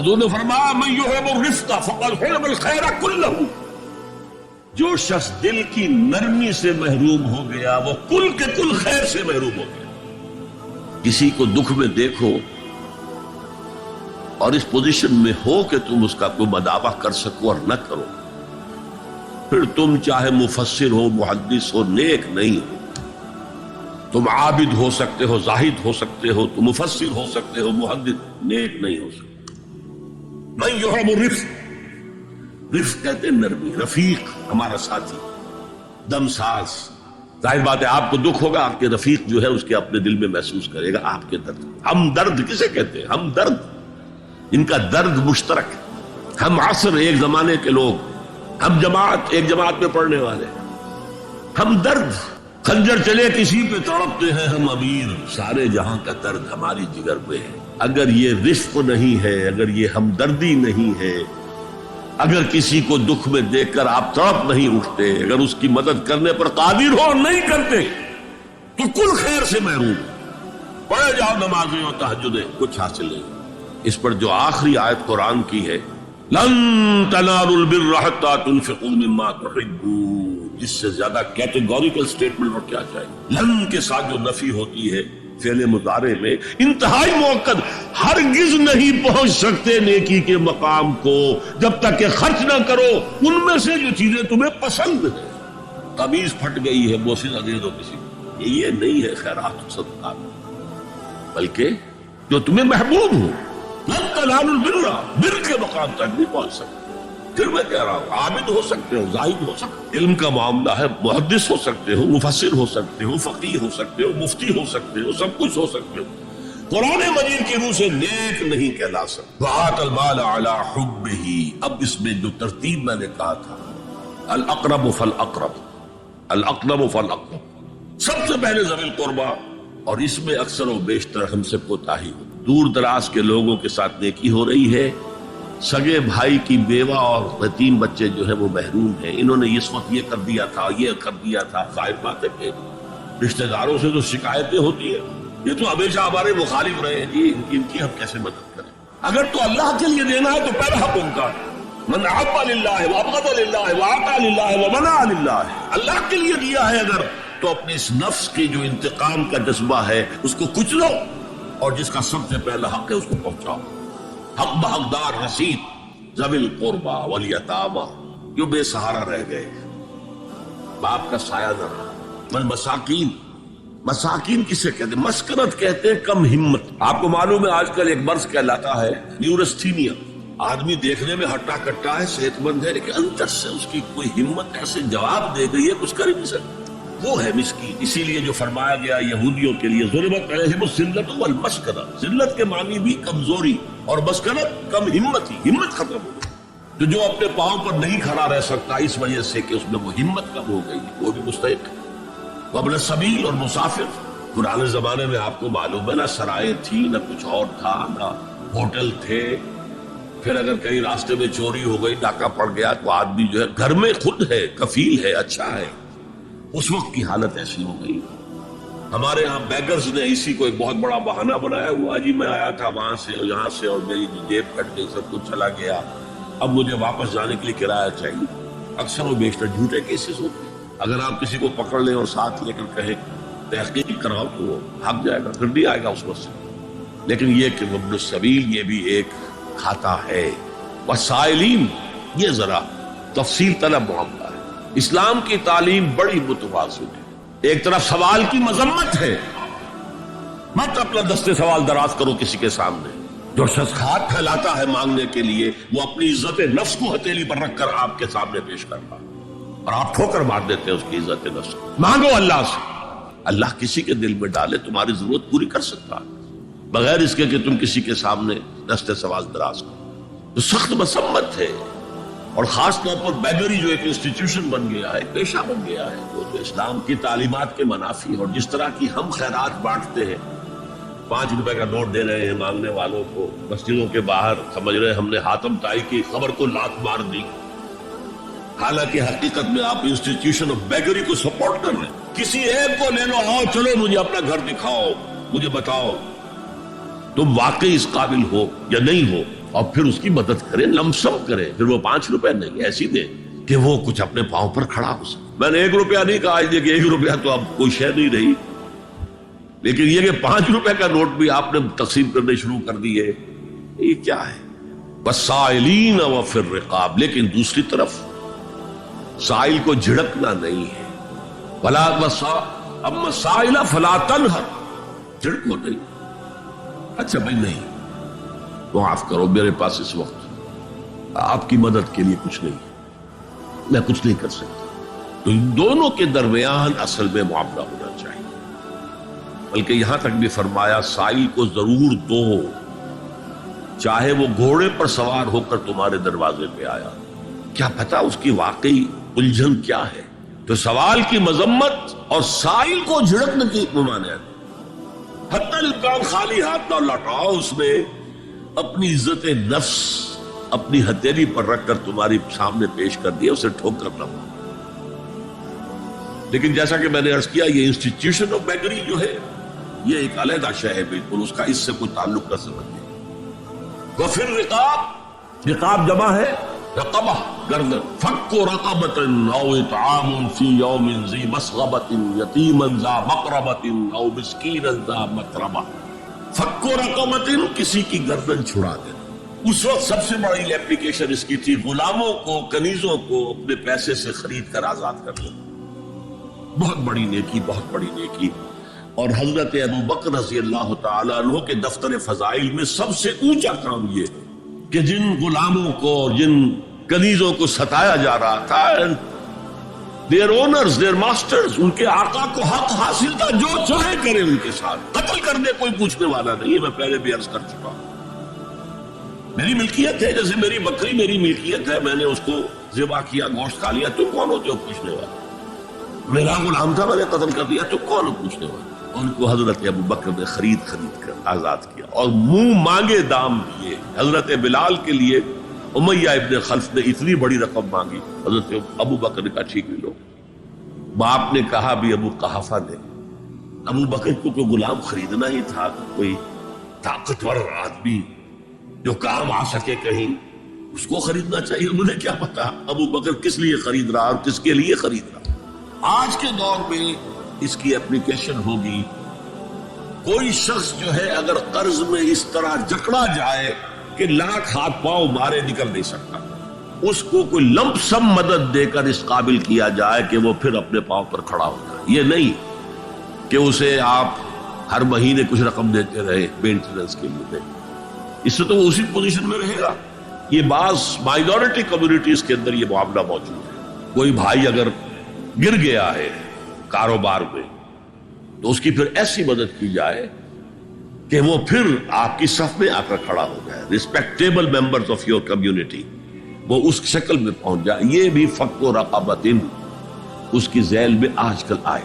حضور نے فرمایا من یحب الرفق فقد حرم الخیر کلہ، جو شخص دل کی نرمی سے محروم ہو گیا وہ کل کے کل خیر سے محروم ہو گیا۔ کسی کو دکھ میں دیکھو اور اس پوزیشن میں ہو کہ تم اس کا کوئی مداوع کر سکو اور نہ کرو، پھر تم چاہے مفسر ہو، محدث ہو، نیک نہیں ہو۔ تم عابد ہو سکتے ہو، زاہد ہو سکتے ہو، تم مفسر ہو سکتے ہو، محدث، نیک نہیں ہو سکتے۔ من یحب الرفق، رفق کہتے ہیں نرمی، رفیق ہمارا ساتھی، دم ساز۔ ظاہر بات ہے آپ کو دکھ ہوگا، آپ کے رفیق جو ہے اس کے اپنے دل میں محسوس کرے گا آپ کے درد۔ ہم درد کسے کہتے ہیں؟ ہم درد، ان کا درد مشترک۔ ہم عصر ایک زمانے کے لوگ، ہم جماعت ایک جماعت میں پڑھنے والے، ہم درد۔ خنجر چلے کسی پہ تڑپتے ہیں ہم امیر، سارے جہاں کا درد ہماری جگر میں ہے۔ اگر یہ رفق نہیں ہے، اگر یہ ہمدردی نہیں ہے، اگر کسی کو دکھ میں دیکھ کر آپ تڑپ نہیں اٹھتے، اگر اس کی مدد کرنے پر قادر ہو اور نہیں کرتے تو کل خیر سے محروم۔ پڑھے جاؤ نمازیں اور تہجدیں، کچھ حاصل نہیں۔ اس پر جو آخری آیت قرآن کی ہے، لن تنالوا البر حتى تنفقوا مما تحبون، اس سے زیادہ کیٹیگوریکل سٹیٹمنٹ اور کیا چاہیے؟ لن کے ساتھ جو نفی ہوتی ہے فعل مضارع میں، انتہائی مؤکد، ہرگز نہیں پہنچ سکتے نیکی کے مقام کو جب تک کہ خرچ نہ کرو ان میں سے جو چیزیں تمہیں پسند ہیں۔ قمیض پھٹ گئی ہے، بوسیدہ دے دو کسی کو، یہ نہیں ہے خیرات و صدقات، بلکہ جو تمہیں محبوب ہو۔ لن تنالوا البر، بر کے مقام تک نہیں پہنچ سکتے۔ پھر میں کہہ رہا ہوں عابد ہو سکتے ہو، زاہد ہو سکتے ہو، علم کا معاملہ ہے، محدث ہو سکتے ہو، مفسر ہو سکتے ہو، فقیہ ہو سکتے ہو، مفتی ہو سکتے ہو، سب کچھ ہو سکتے ہو، قرآن مجید کی روح سے نیک نہیں کہلا سکتے۔ وآت المال علی حبہ، اب اس میں جو ترتیب میں نے کہا تھا، الاقرب فالاقرب، الاقرب فالاقرب، سب سے پہلے ذوی القربہ، اور اس میں اکثر و بیشتر ہم سے کوتاہی ہو۔ دور دراز کے لوگوں کے ساتھ نیکی ہو رہی ہے، سگے بھائی کی بیوہ اور یتیم بچے جو ہے وہ محروم ہیں، انہوں نے اس وقت یہ کر دیا تھا، یہ کر دیا تھا۔ ظاہر بات ہے کہ رشتہ داروں سے تو شکایتیں ہوتی ہیں، یہ تو ہمیشہ ہمارے مخالف رہے ہیں، جی ان کی ہم کیسے مدد کریں؟ اگر تو اللہ کے لیے دینا ہے تو پہلا حق ان کا، من احب للہ وابغض للہ واعطى للہ ومنع للہ، اللہ کے لیے دیا ہے اگر تو اپنے اس نفس کی جو انتقام کا جذبہ ہے اس کو کچلو، اور جس کا سب سے پہلا حق ہے اس کو پہنچاؤ۔ حق بحقدار رسید، ذوی القربى والیتامى، جو بے سہارا رہ گئے، باپ کا سایہ نہ رہا، والمساکین، مساکین کسے کہتے ہیں؟ مسکنت کہتے ہیں، کم ہمت۔ آپ کو معلوم ہے آج کل ایک مرض کہلاتا ہے نیورستھینیا، آدمی دیکھنے میں ہٹا کٹا ہے، صحت مند ہے، لیکن اندر سے اس کی کوئی ہمت ایسے جواب دے گئی ہے کچھ کر ہی نہیں سکتا، وہ ہے مسکین۔ اسی لیے جو فرمایا گیا یہودیوں کے لیے، ضربت علیہم الذلۃ والمسکنہ، ذلت کے معنی بھی کمزوری اور مسکنت کم ہمت، ہی ہمت ختم ہو گئی۔ تو جو اپنے پاؤں پر نہیں کھڑا رہ سکتا اس وجہ سے کہ اس میں وہ ہمت کم ہو گئی، وہ بھی مستحق ہے۔ وابن السبیل اور مسافر، پرانے زمانے میں آپ کو معلوم ہے نہ سرائے تھی، نہ کچھ اور تھا، نہ ہوٹل تھے، پھر اگر کہیں راستے میں چوری ہو گئی، ڈاکہ پڑ گیا، تو آدمی جو ہے گھر میں خود ہے، کفیل ہے، اچھا ہے۔ اس وقت کی حالت ایسی ہو گئی۔ ہمارے ہاں بیگرز نے اسی کو ایک بہت بڑا بہانہ بنایا ہوا، جی میں آیا تھا وہاں سے اور یہاں سے اور میری جیب کٹ گئی، سب کچھ چلا گیا، اب مجھے واپس جانے کے لیے کرایہ چاہیے۔ اکثر و بیشتر جھوٹے کیسز ہوتے ہیں۔ اگر آپ کسی کو پکڑ لیں اور ساتھ لے کر کہیں تحقیق کراؤ تو وہ بھاگ جائے گا، پھر بھی آئے گا اس وقت سے۔ لیکن یہ کہ ابن السبیل یہ بھی ایک کھاتا ہے۔ وسائلین، یہ ذرا تفصیل طلب معاملہ ہے۔ اسلام کی تعلیم بڑی متوازن ہے۔ ایک طرف سوال کی مذمت ہے، مت اپنا دستے سوال دراز کرو کسی کے سامنے۔ جو شخص ہاتھ پھیلاتا ہے مانگنے کے لیے، وہ اپنی عزت نفس کو ہتھیلی پر رکھ کر آپ کے سامنے پیش کر رہا ہے، اور آپ ٹھوکر مار دیتے ہیں اس کی عزت نفس کو۔ مانگو اللہ سے، اللہ کسی کے دل میں ڈالے تمہاری ضرورت پوری کر سکتا ہے، بغیر اس کے کہ تم کسی کے سامنے دستے سوال دراز کرو۔ تو سخت مذمت ہے، اور خاص طور پر بیگری جو ایک انسٹیٹیوشن بن گیا ہے، ایک پیشہ بن گیا ہے، وہ تو اسلام کی تعلیمات کے منافی، اور جس طرح کی ہم خیرات بانٹتے ہیں، 5 روپے کا نوٹ دے رہے ہیں مانگنے والوں کو، مسجدوں کے باہر سمجھ رہے ہیں ہم نے حاتم طائی کی خبر کو لات مار دی، حالانکہ حقیقت میں آپ انسٹیٹیوشن آف بیگری کو سپورٹ کر رہے ہیں۔ کسی ایک کو لے لو، آؤ چلو مجھے اپنا گھر دکھاؤ، مجھے بتاؤ تم واقعی اس قابل ہو یا نہیں ہو، اور پھر اس کی مدد کرے، لمسم کرے. پھر وہ 5 روپے نہیں ایسی دے کہ وہ کچھ اپنے پاؤں پر کھڑا ہو سکے. میں نے 1 روپیہ نہیں کہا آج کہ 1 روپیہ تو اب کوئی شے نہیں رہی، لیکن یہ کہ 5 روپے کا نوٹ بھی آپ نے تقسیم کرنے شروع کر دیے، یہ کیا ہے؟ وَالسَّائِلِينَ وَفِي الرِّقَابِ. لیکن دوسری طرف سائل کو جھڑکنا نہیں ہے. اما السائل فلا تنہر، جھڑکو نہیں. اچھا بھائی نہیں، معاف کرو، میرے پاس اس وقت آپ کی مدد کے لیے کچھ نہیں، میں کچھ نہیں کر سکتا. تو ان دونوں کے درمیان اصل میں معاملہ ہونا چاہیے. بلکہ یہاں تک بھی فرمایا سائل کو ضرور دو، چاہے وہ گھوڑے پر سوار ہو کر تمہارے دروازے پہ آیا. کیا پتا اس کی واقعی الجھن کیا ہے. تو سوال کی مذمت اور سائل کو جھڑکنے کی ممانعت. حتی الامکان خالی ہاتھ نہ لوٹاؤ. اس نے اپنی عزت نفس اپنی ہتھیلی پر رکھ کر تمہاری سامنے پیش کر دیا، اسے ٹھوکر نہ مارو. لیکن جیسا کہ میں نے عرض کیا، یہ انسٹیٹیوشن آف بیگری جو ہے یہ ایک علیحدہ شے ہے، بالکل اس کا اس سے کوئی تعلق نہ سمجھے. وفر رقاب، رقاب جمع ہے رقبہ، گردن. فک رقبۃ او اطعام فی یوم ذی مسغبۃ یتیما ذا مقربۃ او مسکینا ذا متربہ. فک رقبۃ، کسی کی گردن چھڑا دینا. اس وقت سب سے بڑی اپلیکیشن اس کی تھی غلاموں کو، کنیزوں کو اپنے پیسے سے خرید کر آزاد کر دو. بہت بڑی نیکی، بہت بڑی نیکی. اور حضرت ابو بکر رضی اللہ تعالیٰ عنہ کے دفتر فضائل میں سب سے اونچا کام یہ ہے کہ جن غلاموں کو اور جن کنیزوں کو ستایا جا رہا تھا، their owners, their masters، ان کے آقا کو حق حاصل تھا، جو چاہے کرے ان کے ساتھ، قتل کر دے، کوئی پوچھنے والا نہیں. میں پہلے بھی عرض کر چکا ہوں، میری ملکیت ہے، جیسے میری بکری میری ملکیت ہے، میں نے اس کو ذبح کیا، گوشت کھا لیا، تم کون ہوتے ہو پوچھنے والے؟ میرا غلام تھا، میں نے قتل کر دیا، تم کون ہو پوچھنے والے؟ ان کو حضرت ابو بکر نے خرید کر آزاد کیا اور منہ مانگے دام دیے. حضرت بلال کے لیے امیہ ابن خلف نے اتنی بڑی رقم مانگی، حضرت ابو بکر نے کہا ٹھیک ہے لو. باپ نے کہا بھی ابو قحافہ نے، ابو بکر کو کوئی غلام خریدنا ہی تھا، کوئی طاقتور آدمی جو کام آ سکے کہیں، اس کو خریدنا چاہیے. انہیں کیا پتا ابو بکر کس لیے خرید رہا اور کس کے لیے خرید رہا. آج کے دور میں اس کی اپلیکیشن ہوگی. کوئی شخص جو ہے اگر قرض میں اس طرح جکڑا جائے کہ لاکھ ہاتھ پاؤں مارے نکل نہیں سکتا، اس کو کوئی لمپ سم مدد دے کر اس قابل کیا جائے کہ وہ پھر اپنے پاؤں پر کھڑا ہو جائے. یہ نہیں کہ اسے آپ ہر مہینے کچھ رقم دیتے رہے مینٹیننس کے لیے، اس سے تو وہ اسی پوزیشن میں رہے گا. یہ بعض مائنورٹی کمیونٹیز کے اندر یہ معاملہ موجود ہے. کوئی بھائی اگر گر گیا ہے کاروبار میں تو اس کی پھر ایسی مدد کی جائے کہ وہ پھر آپ کی صف میں آ کر کھڑا ہو جائے. Respectable members of your community وہ اس شکل میں پہنچ جائے. یہ بھی فک و رقبۃ اس کی ذیل میں آج کل آئے.